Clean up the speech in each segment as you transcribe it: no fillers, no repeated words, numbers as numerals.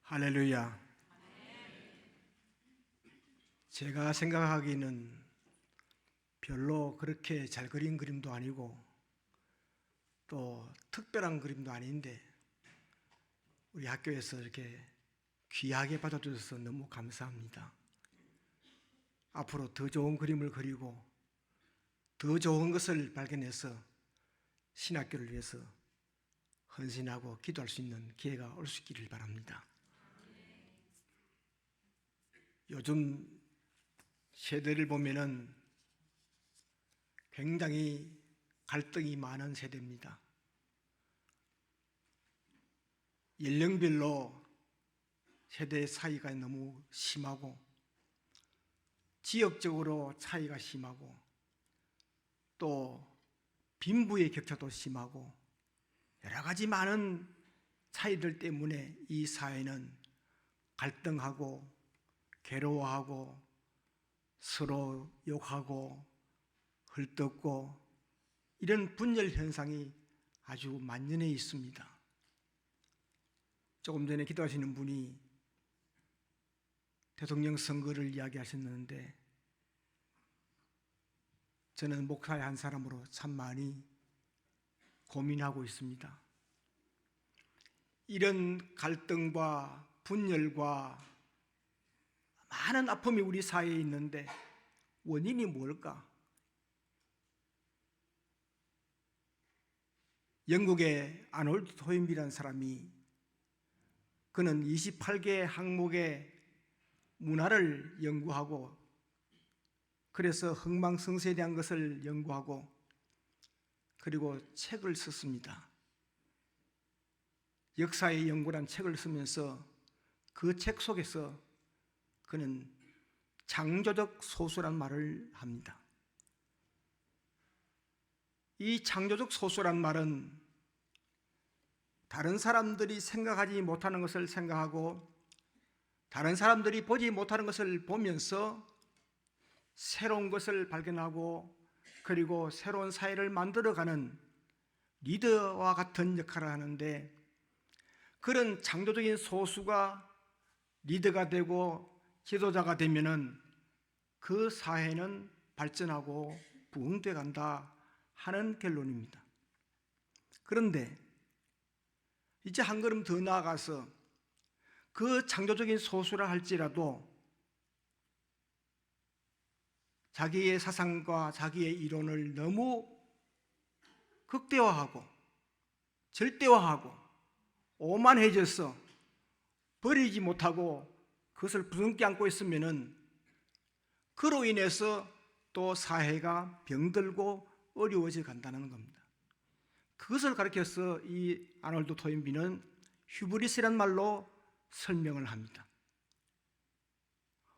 할렐루야. 제가 생각하기에는 별로 그렇게 잘 그린 그림도 아니고 또 특별한 그림도 아닌데 우리 학교에서 이렇게 귀하게 받아주셔서 너무 감사합니다. 앞으로 더 좋은 그림을 그리고 더 좋은 것을 발견해서 신학교를 위해서 헌신하고 기도할 수 있는 기회가 올 수 있기를 바랍니다. 요즘 세대를 보면은 굉장히 갈등이 많은 세대입니다. 연령별로 세대 차이가 너무 심하고 지역적으로 차이가 심하고 또 빈부의 격차도 심하고 여러 가지 많은 차이들 때문에 이 사회는 갈등하고 괴로워하고 서로 욕하고 헐뜯고 이런 분열 현상이 아주 만연해 있습니다. 조금 전에 기도하시는 분이 대통령 선거를 이야기하셨는데 저는 목사의 한 사람으로 참 많이 고민하고 있습니다. 이런 갈등과 분열과 많은 아픔이 우리 사회에 있는데 원인이 뭘까? 영국의 아놀드 토인비라는 사람이 그는 28개 항목의 문화를 연구하고 그래서 흥망성쇠에 대한 것을 연구하고 그리고 책을 썼습니다. 역사의 연구란 책을 쓰면서 그 책 속에서 그는 창조적 소수란 말을 합니다. 이 창조적 소수란 말은 다른 사람들이 생각하지 못하는 것을 생각하고 다른 사람들이 보지 못하는 것을 보면서 새로운 것을 발견하고 그리고 새로운 사회를 만들어가는 리더와 같은 역할을 하는데 그런 창조적인 소수가 리더가 되고 지도자가 되면은 그 사회는 발전하고 부흥돼 간다 하는 결론입니다. 그런데 이제 한 걸음 더 나아가서 그 창조적인 소수라 할지라도 자기의 사상과 자기의 이론을 너무 극대화하고 절대화하고 오만해져서 버리지 못하고 그것을 부둥켜 안고 있으면은 그로 인해서 또 사회가 병들고 어려워져 간다는 겁니다. 그것을 가리켜서 이 아놀드 토인비는 휴브리스란 말로 설명을 합니다.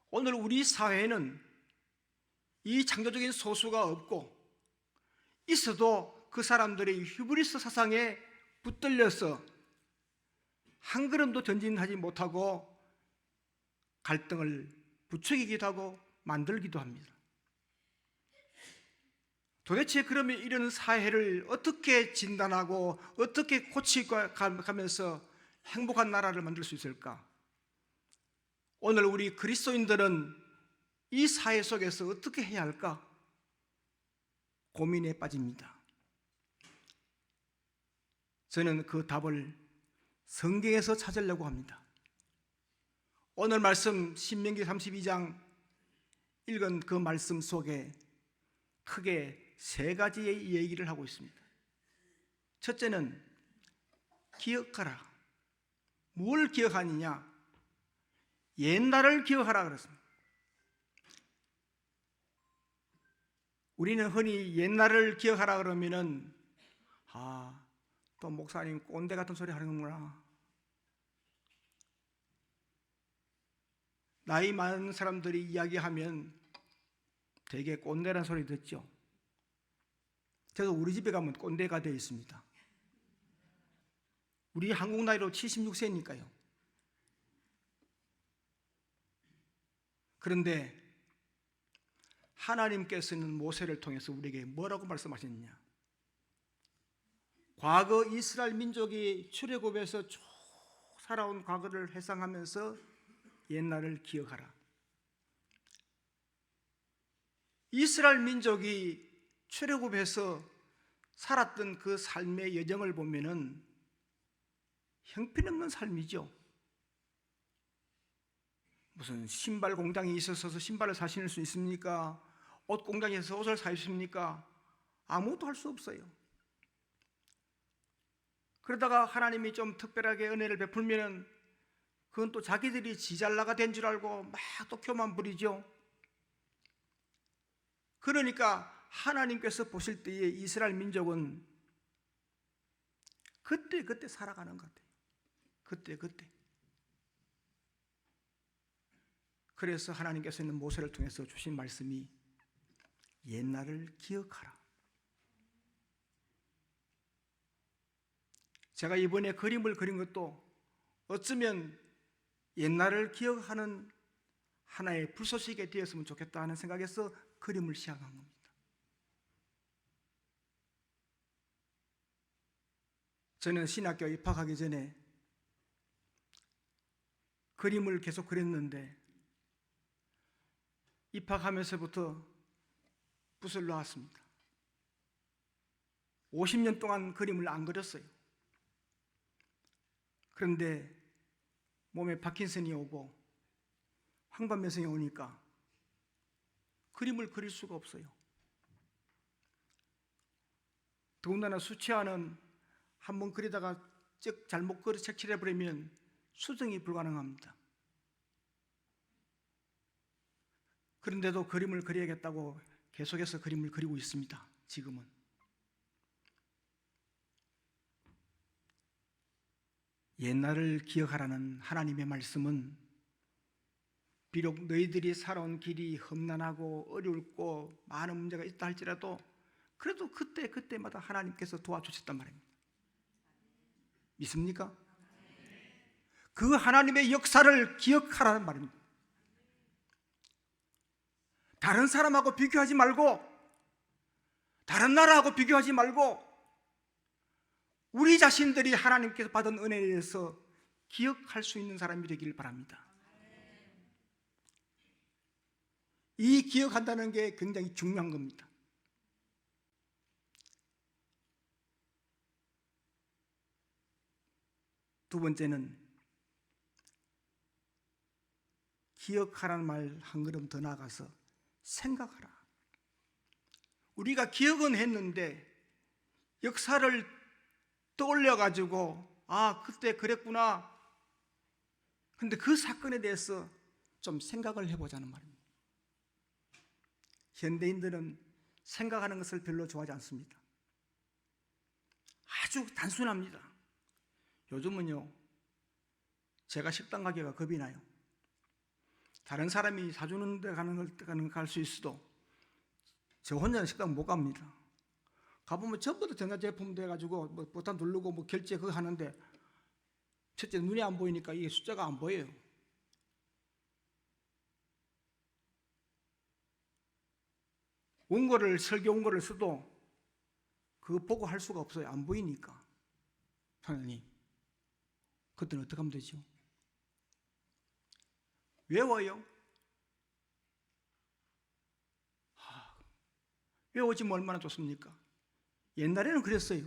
오늘 우리 사회는 이 창조적인 소수가 없고 있어도 그 사람들의 휴브리스 사상에 붙들려서 한 걸음도 전진하지 못하고 갈등을 부추기기도 하고 만들기도 합니다. 도대체 그러면 이런 사회를 어떻게 진단하고 어떻게 고치가면서 행복한 나라를 만들 수 있을까? 오늘 우리 그리스도인들은 이 사회 속에서 어떻게 해야 할까? 고민에 빠집니다. 저는 그 답을 성경에서 찾으려고 합니다. 오늘 말씀 신명기 32장 읽은 그 말씀 속에 크게 세 가지의 얘기를 하고 있습니다. 첫째는 기억하라. 뭘 기억하느냐? 옛날을 기억하라 그랬습니다. 우리는 흔히 옛날을 기억하라 그러면은 또 목사님 꼰대 같은 소리 하는구나. 나이 많은 사람들이 이야기하면 되게 꼰대라는 소리 듣죠. 제가 우리 집에 가면 꼰대가 되어 있습니다. 우리 한국 나이로 76세니까요. 그런데 하나님께서는 모세를 통해서 우리에게 뭐라고 말씀하셨느냐? 과거 이스라엘 민족이 출애굽에서 쭉 살아온 과거를 회상하면서 옛날을 기억하라. 이스라엘 민족이 출애굽해서 살았던 그 삶의 여정을 보면은 형편없는 삶이죠. 무슨 신발 공장이 있어서 신발을 사 신을 수 있습니까? 옷 공장에서 옷을 사 입습니까? 아무것도 할 수 없어요. 그러다가 하나님이 좀 특별하게 은혜를 베풀면은 그건 또 자기들이 지잘나가 된 줄 알고 막 또 교만 부리죠. 그러니까 하나님께서 보실 때에 이스라엘 민족은 그때 살아가는 것 같아요. 그때. 그래서 하나님께서는 모세를 통해서 주신 말씀이 옛날을 기억하라. 제가 이번에 그림을 그린 것도 어쩌면 옛날을 기억하는 하나의 불쏘시개 되었으면 좋겠다 하는 생각에서 그림을 시작한 겁니다. 저는 신학교 입학하기 전에 그림을 계속 그렸는데 입학하면서부터 붓을 놓았습니다. 50년 동안 그림을 안 그렸어요. 그런데 몸에 파킨슨이 오고 황반변성이 오니까 그림을 그릴 수가 없어요. 더군다나 수채화는 한번 그리다가 잘못 그려 색칠해버리면 수정이 불가능합니다. 그런데도 그림을 그려야겠다고 계속해서 그림을 그리고 있습니다. 지금은. 옛날을 기억하라는 하나님의 말씀은 비록 너희들이 살아온 길이 험난하고 어렵고 많은 문제가 있다 할지라도 그래도 그때마다 하나님께서 도와주셨단 말입니다. 믿습니까? 그 하나님의 역사를 기억하라는 말입니다. 다른 사람하고 비교하지 말고 다른 나라하고 비교하지 말고 우리 자신들이 하나님께서 받은 은혜에 대해서 기억할 수 있는 사람이 되길 바랍니다. 이 기억한다는 게 굉장히 중요한 겁니다. 두 번째는 기억하라는 말 한 걸음 더 나아가서 생각하라. 우리가 기억은 했는데 역사를 떠올려가지고 그때 그랬구나. 근데 그 사건에 대해서 좀 생각을 해보자는 말입니다. 현대인들은 생각하는 것을 별로 좋아하지 않습니다. 아주 단순합니다. 요즘은요, 제가 식당 가기가 겁이 나요. 다른 사람이 사주는 데 갈 수 있어도 저 혼자는 식당 못 갑니다. 가보면 전부 다 전자제품 돼가지고 뭐 버튼 누르고 뭐 결제 그거 하는데 첫째 눈이 안 보이니까 이게 숫자가 안 보여요. 원고를 설교 원고를 써도 그거 보고 할 수가 없어요. 안 보이니까. 하나님, 그때는 어떻게 하면 되죠? 외워요. 외워지면 얼마나 좋습니까? 옛날에는 그랬어요.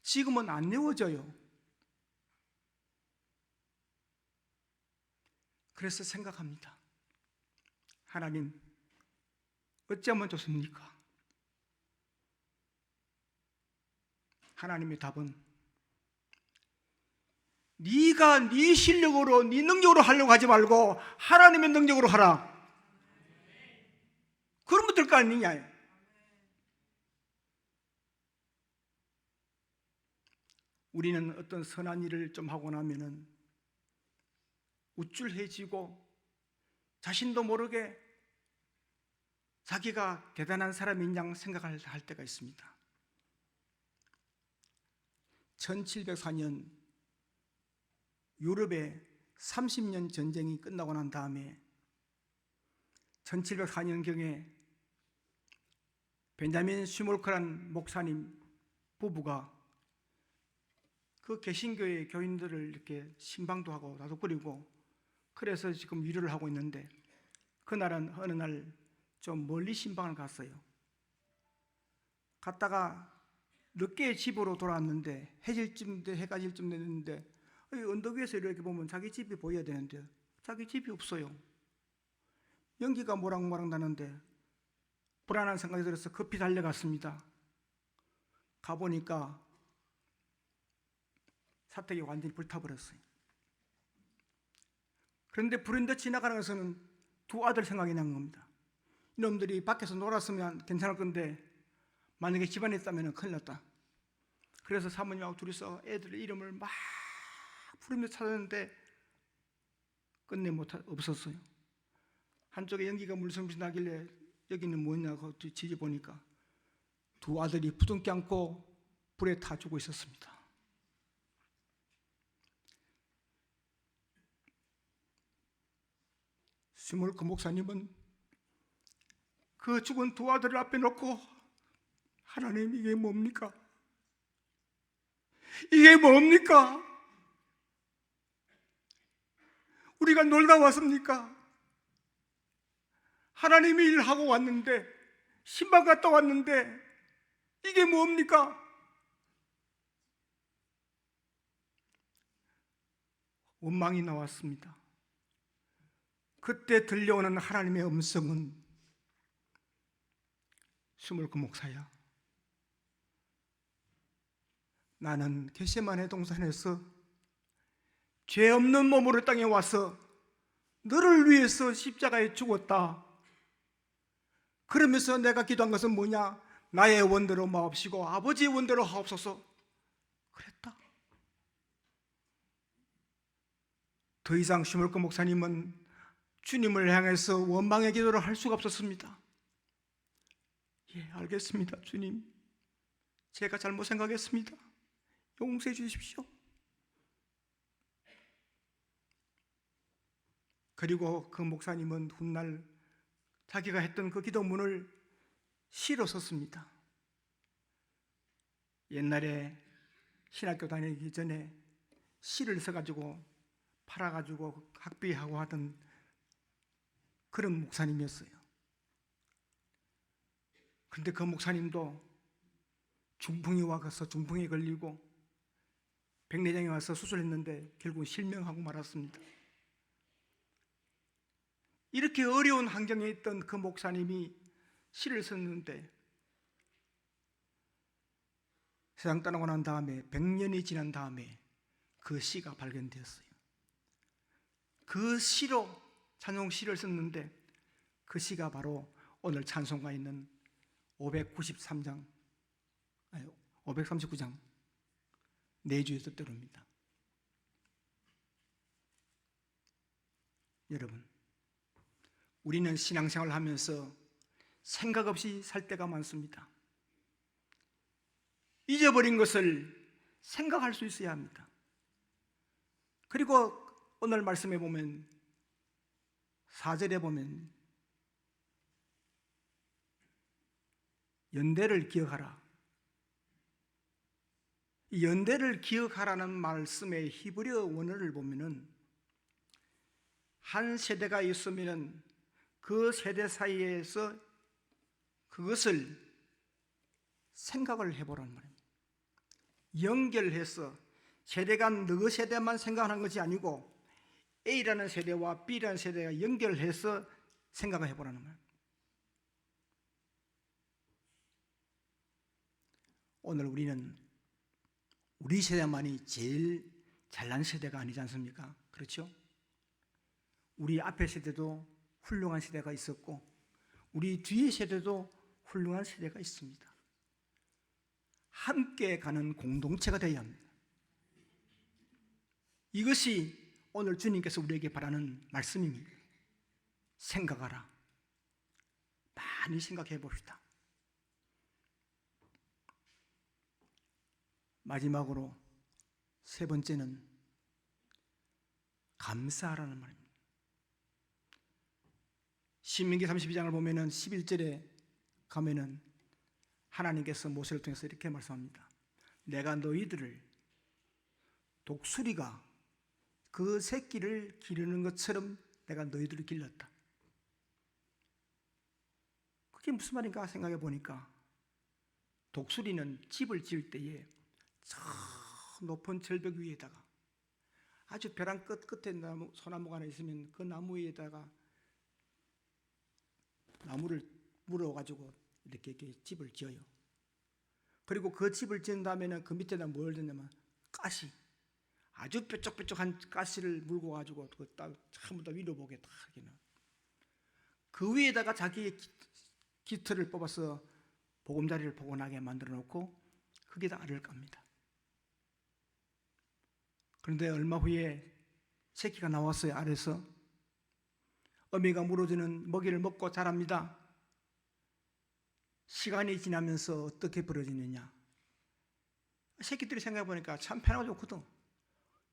지금은 안 외워져요. 그래서 생각합니다. 하나님, 어찌하면 좋습니까? 하나님의 답은 네가 네 실력으로 네 능력으로 하려고 하지 말고 하나님의 능력으로 하라. 그러면 될 거 아니냐. 우리는 어떤 선한 일을 좀 하고 나면은 우쭐해지고 자신도 모르게 자기가 대단한 사람인 양 생각할 때가 있습니다. 1704년 유럽의 30년 전쟁이 끝나고 난 다음에 1704년경에 벤자민 슈몰크란 목사님 부부가 그 개신교의 교인들을 이렇게 신방도 하고 나도 끓이고 그래서 지금 위로를 하고 있는데, 그날은 어느 날 좀 멀리 신방을 갔어요. 갔다가 늦게 집으로 돌아왔는데 해가 질 쯤 됐는데 언덕 위에서 이렇게 보면 자기 집이 보여야 되는데 자기 집이 없어요. 연기가 모락모락 나는데 불안한 생각이 들어서 급히 달려갔습니다. 가보니까 사택이 완전히 불타버렸어요. 그런데 불현듯 지나가는 것은 두 아들 생각이 난 겁니다. 이놈들이 밖에서 놀았으면 괜찮을 건데 만약에 집안에 있다면 큰일 났다. 그래서 사모님하고 둘이서 애들 이름을 막 부르며 찾았는데 끝내 없었어요. 한쪽에 연기가 물성물성 나길래 여기는 뭐냐고 뒤집어보니까 두 아들이 부둥 껴안고 불에 타 죽어 있었습니다. 스몰크 목사님은 그 죽은 두 아들을 앞에 놓고 하나님 이게 뭡니까? 이게 뭡니까? 우리가 놀다 왔습니까? 하나님이 일하고 왔는데 신방 갔다 왔는데 이게 뭡니까? 원망이 나왔습니다. 그때 들려오는 하나님의 음성은 스몰크 목사야, 나는 겟세마네 동산에서 죄 없는 몸으로 땅에 와서 너를 위해서 십자가에 죽었다. 그러면서 내가 기도한 것은 뭐냐? 나의 원대로 마옵시고 아버지의 원대로 하옵소서. 그랬다. 더 이상 스몰크 목사님은 주님을 향해서 원망의 기도를 할 수가 없었습니다. 예, 알겠습니다. 주님, 제가 잘못 생각했습니다. 용서해 주십시오. 그리고 그 목사님은 훗날 자기가 했던 그 기도문을 시로 썼습니다. 옛날에 신학교 다니기 전에 시를 써가지고 팔아가지고 학비하고 하던 그런 목사님이었어요. 그런데 그 목사님도 중풍이 와서 중풍에 걸리고 백내장에 와서 수술했는데 결국 실명하고 말았습니다. 이렇게 어려운 환경에 있던 그 목사님이 시를 썼는데 세상 떠나고 난 다음에 100년이 지난 다음에 그 시가 발견되었어요. 그 시로 찬송시를 썼는데 그 시가 바로 오늘 찬송가 있는 539장 내주의 뜻대로입니다. 여러분, 우리는 신앙생활을 하면서 생각 없이 살 때가 많습니다. 잊어버린 것을 생각할 수 있어야 합니다. 그리고 오늘 말씀에 보면 4절에 보면 연대를 기억하라. 이 연대를 기억하라는 말씀의 히브리어 원어를 보면은 한 세대가 있으면은 그 세대 사이에서 그것을 생각을 해보라는 말입니다. 연결해서 세대가 너 세대만 생각하는 것이 아니고 A라는 세대와 B라는 세대가 연결해서 생각을 해보라는 말입니다. 오늘 우리는 우리 세대만이 제일 잘난 세대가 아니지 않습니까? 그렇죠? 우리 앞에 세대도 훌륭한 세대가 있었고 우리 뒤에 세대도 훌륭한 세대가 있습니다. 함께 가는 공동체가 되어야 합니다. 이것이 오늘 주님께서 우리에게 바라는 말씀입니다. 생각하라. 많이 생각해 봅시다. 마지막으로 세 번째는 감사하라는 말입니다. 신명기 32장을 보면은 11절에 가면은 하나님께서 모세를 통해서 이렇게 말씀합니다. 내가 너희들을 독수리가 그 새끼를 기르는 것처럼 내가 너희들을 길렀다. 그게 무슨 말인가 생각해 보니까 독수리는 집을 지을 때에 저 높은 절벽 위에다가 아주 벼랑 끝에 소나무가 하나 있으면 그 나무 위에다가 나무를 물어가지고 이렇게 집을 지어요. 그리고 그 집을 지은 다음에는 그 밑에다 뭘 짓냐면 가시, 아주 뾰족뾰족한 가시를 물고 가지고 전부 다 위로 보게 딱 하기는 그 위에다가 자기의 깃털을 뽑아서 보금자리를 포근하게 만들어 놓고 거기다 알을 깝니다. 그런데 얼마 후에 새끼가 나왔어요. 알에서 어미가 물어주는 먹이를 먹고 자랍니다. 시간이 지나면서 어떻게 벌어지느냐, 새끼들이 생각해 보니까 참 편하고 좋거든.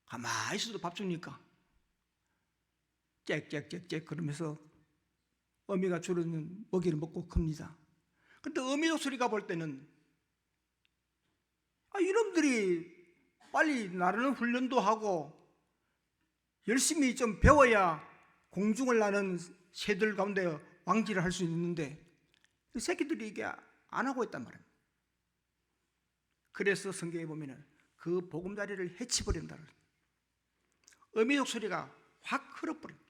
가만히 있어도 밥 주니까 짹짹짹짹 그러면서 어미가 주는 먹이를 먹고 큽니다. 근데 어미 독수리가 볼 때는 이놈들이 빨리 나르는 훈련도 하고 열심히 좀 배워야 공중을 나는 새들 가운데 왕지를 할 수 있는데 그 새끼들이 이게 안 하고 있단 말입니다. 그래서 성경에 보면은 그 보금자리를 해치버린다. 어미 독수리가 확 흘러버립니다.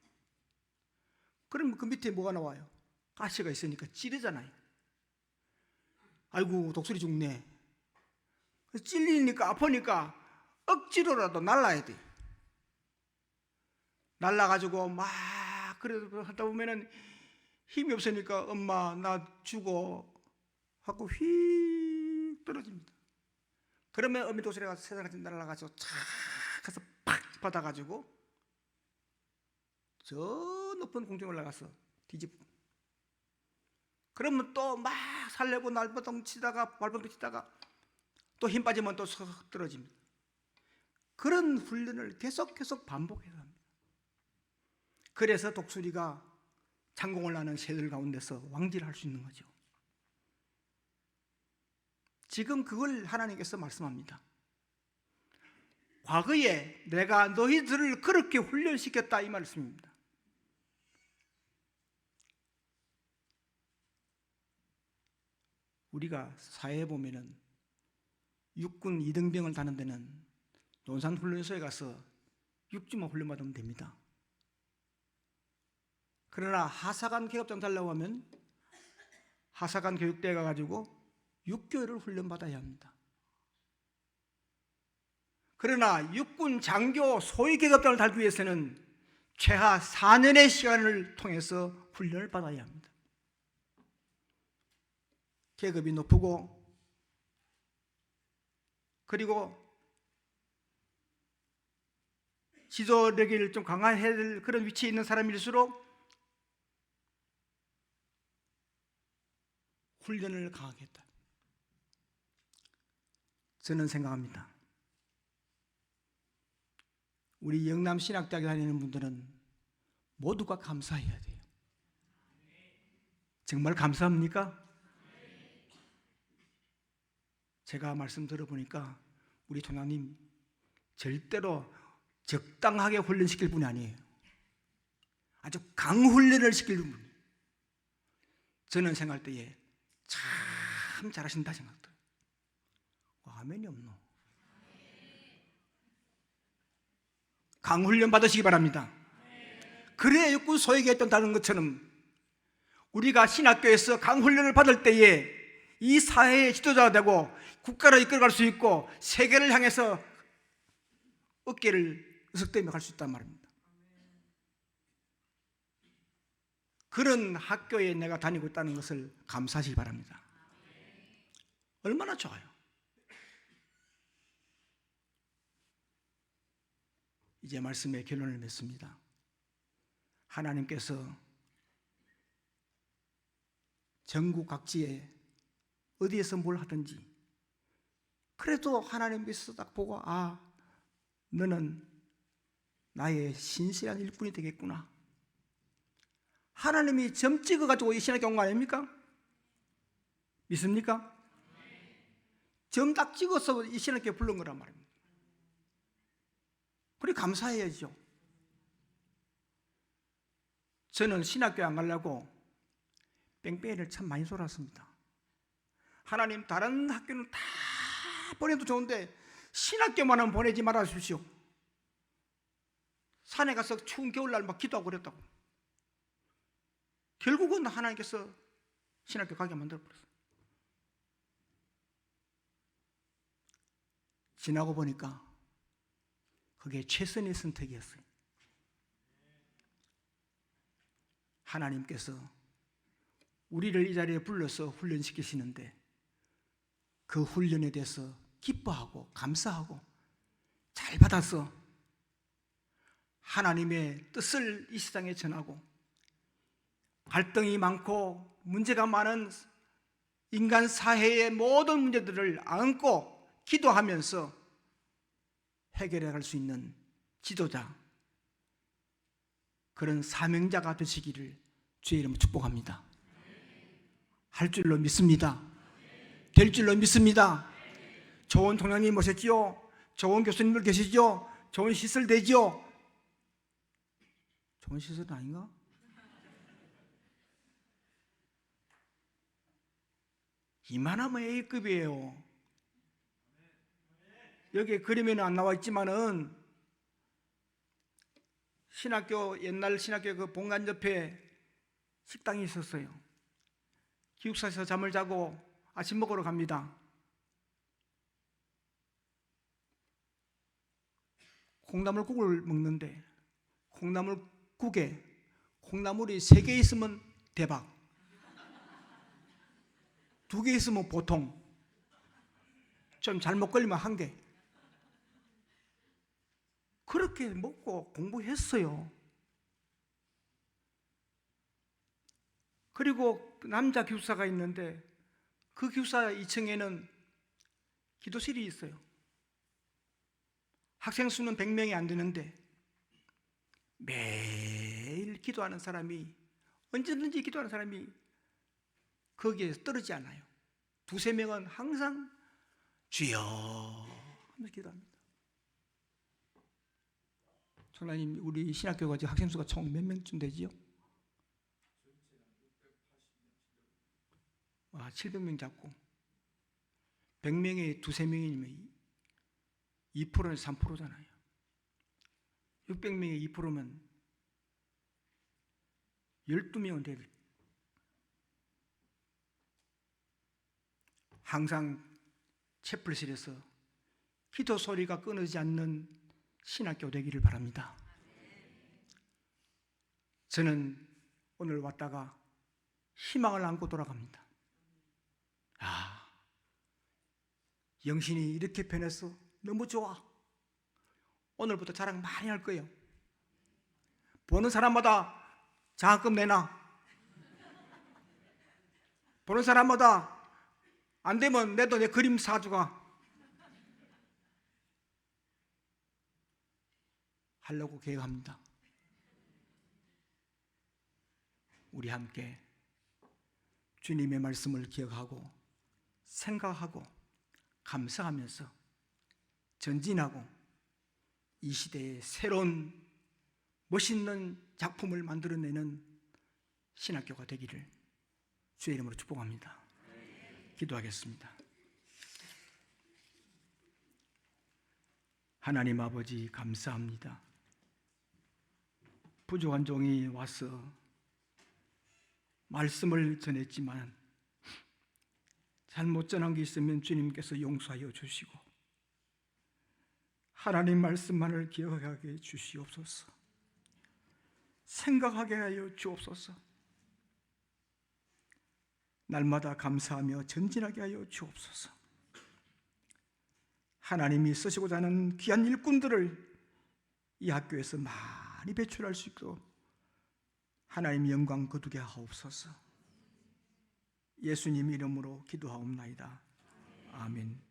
그럼 그 밑에 뭐가 나와요? 가시가 있으니까 찌르잖아요. 아이고 독수리 죽네. 찔리니까 아프니까 억지로라도 날라야 돼. 날라가지고 막 그래도 하다 보면은 힘이 없으니까 엄마 나 죽어 하고 휙 떨어집니다. 그러면 어미 독수리가 세상까지 날아가서 착 가서 팍 받아가지고 저 높은 공중에 올라가서 뒤집고, 그러면 또 막 살려고 날버둥 치다가 발버둥 치다가 또 힘 빠지면 또 석 떨어집니다. 그런 훈련을 계속 반복해서 합니다. 그래서 독수리가 창공을 나는 새들 가운데서 왕지를 할 수 있는 거죠. 지금 그걸 하나님께서 말씀합니다. 과거에 내가 너희들을 그렇게 훈련시켰다 이 말씀입니다. 우리가 사회에 보면은 육군 2등병을 다는 데는 논산훈련소에 가서 6주만 훈련받으면 됩니다. 그러나 하사관 계급장 달라고 하면 하사관 교육대에 가가지고 6개월을 훈련받아야 합니다. 그러나 육군 장교 소위 계급장을 달기 위해서는 최하 4년의 시간을 통해서 훈련을 받아야 합니다. 계급이 높고 그리고 지도력을 좀 강화해야 될 그런 위치에 있는 사람일수록 훈련을 강하게 했다. 저는 생각합니다. 우리 영남신학대학에 다니는 분들은 모두가 감사해야 돼요. 정말 감사합니까? 제가 말씀 들어보니까 우리 총장님 절대로 적당하게 훈련시킬 분이 아니에요. 아주 강훈련을 시킬 분. 저는 생각할 때에 참 잘하신다 생각돼요. 아멘이 없노. 강훈련 받으시기 바랍니다. 그래야 육군 소에게 했다는 것처럼 우리가 신학교에서 강훈련을 받을 때에 이 사회의 지도자가 되고 국가를 이끌어갈 수 있고 세계를 향해서 어깨를 으쓱대며 갈 수 있단 말입니다. 그런 학교에 내가 다니고 있다는 것을 감사하시기 바랍니다. 얼마나 좋아요. 이제 말씀의 결론을 맺습니다. 하나님께서 전국 각지에 어디에서 뭘 하든지 그래도 하나님께서 딱 보고 너는 나의 신실한 일꾼이 되겠구나. 하나님이 점 찍어가지고 이 신학교 온 거 아닙니까? 믿습니까? 점 딱 찍어서 이 신학교에 부른 거란 말입니다. 그래 감사해야죠. 저는 신학교 안 가려고 뺑뺑이를 참 많이 돌았습니다. 하나님 다른 학교는 다 보내도 좋은데 신학교만은 보내지 말아 주십시오. 산에 가서 추운 겨울날 막 기도하고 그랬다고. 결국은 하나님께서 신학교 가게 만들어버렸어요. 지나고 보니까 그게 최선의 선택이었어요. 하나님께서 우리를 이 자리에 불러서 훈련시키시는데 그 훈련에 대해서 기뻐하고 감사하고 잘 받아서 하나님의 뜻을 이 세상에 전하고 갈등이 많고 문제가 많은 인간 사회의 모든 문제들을 안고 기도하면서 해결해 갈 수 있는 지도자, 그런 사명자가 되시기를 주의 이름으로 축복합니다. 할 줄로 믿습니다. 될 줄로 믿습니다. 좋은 동양님 모셨지요? 좋은 교수님들 계시죠? 좋은 시설 되죠? 좋은 시설은 아닌가? 이만하면 A급이에요. 여기에 그림에는 안 나와 있지만은 신학교, 옛날 신학교 그 본관 옆에 식당이 있었어요. 기숙사에서 잠을 자고 아침 먹으러 갑니다. 콩나물국을 먹는데 콩나물국에 콩나물이 3개 있으면 대박, 2개 있으면 보통, 좀 잘못 걸리면 1개. 그렇게 먹고 공부했어요. 그리고 남자 기숙사가 있는데 그 기숙사 2층에는 기도실이 있어요. 학생 수는 100명이 안 되는데 매일 기도하는 사람이, 언제든지 기도하는 사람이 거기에 떨어지지 않아요. 2~3명은 항상 주여 하면서 기도합니다. 총장님, 우리 신학교가 지금 학생 수가 총 몇 명쯤 되지요? 700명 잡고 100명에 2~3명이면 2%에서 3%잖아요. 600명에 2%면 12명은 돼요. 항상 채플실에서 기도 소리가 끊어지지 않는 신학교 되기를 바랍니다. 저는 오늘 왔다가 희망을 안고 돌아갑니다. 영신이 이렇게 변했어. 너무 좋아. 오늘부터 자랑 많이 할 거예요. 보는 사람마다 장학금 내놔. 보는 사람마다 안 되면 내도 내 그림 사주가. 하려고 계획합니다. 우리 함께 주님의 말씀을 기억하고 생각하고 감사하면서 전진하고 이 시대에 새로운 멋있는 작품을 만들어내는 신학교가 되기를 주의 이름으로 축복합니다. 기도하겠습니다. 하나님 아버지, 감사합니다. 부족한 종이 와서 말씀을 전했지만 잘못 전한 게 있으면 주님께서 용서하여 주시고 하나님 말씀만을 기억하게 주시옵소서. 생각하게 하여 주옵소서. 날마다 감사하며 전진하게 하여 주옵소서. 하나님이 쓰시고자 하는 귀한 일꾼들을 이 학교에서 많이 배출할 수 있도록 하나님 영광 거두게 하옵소서. 예수님 이름으로 기도하옵나이다. 아멘.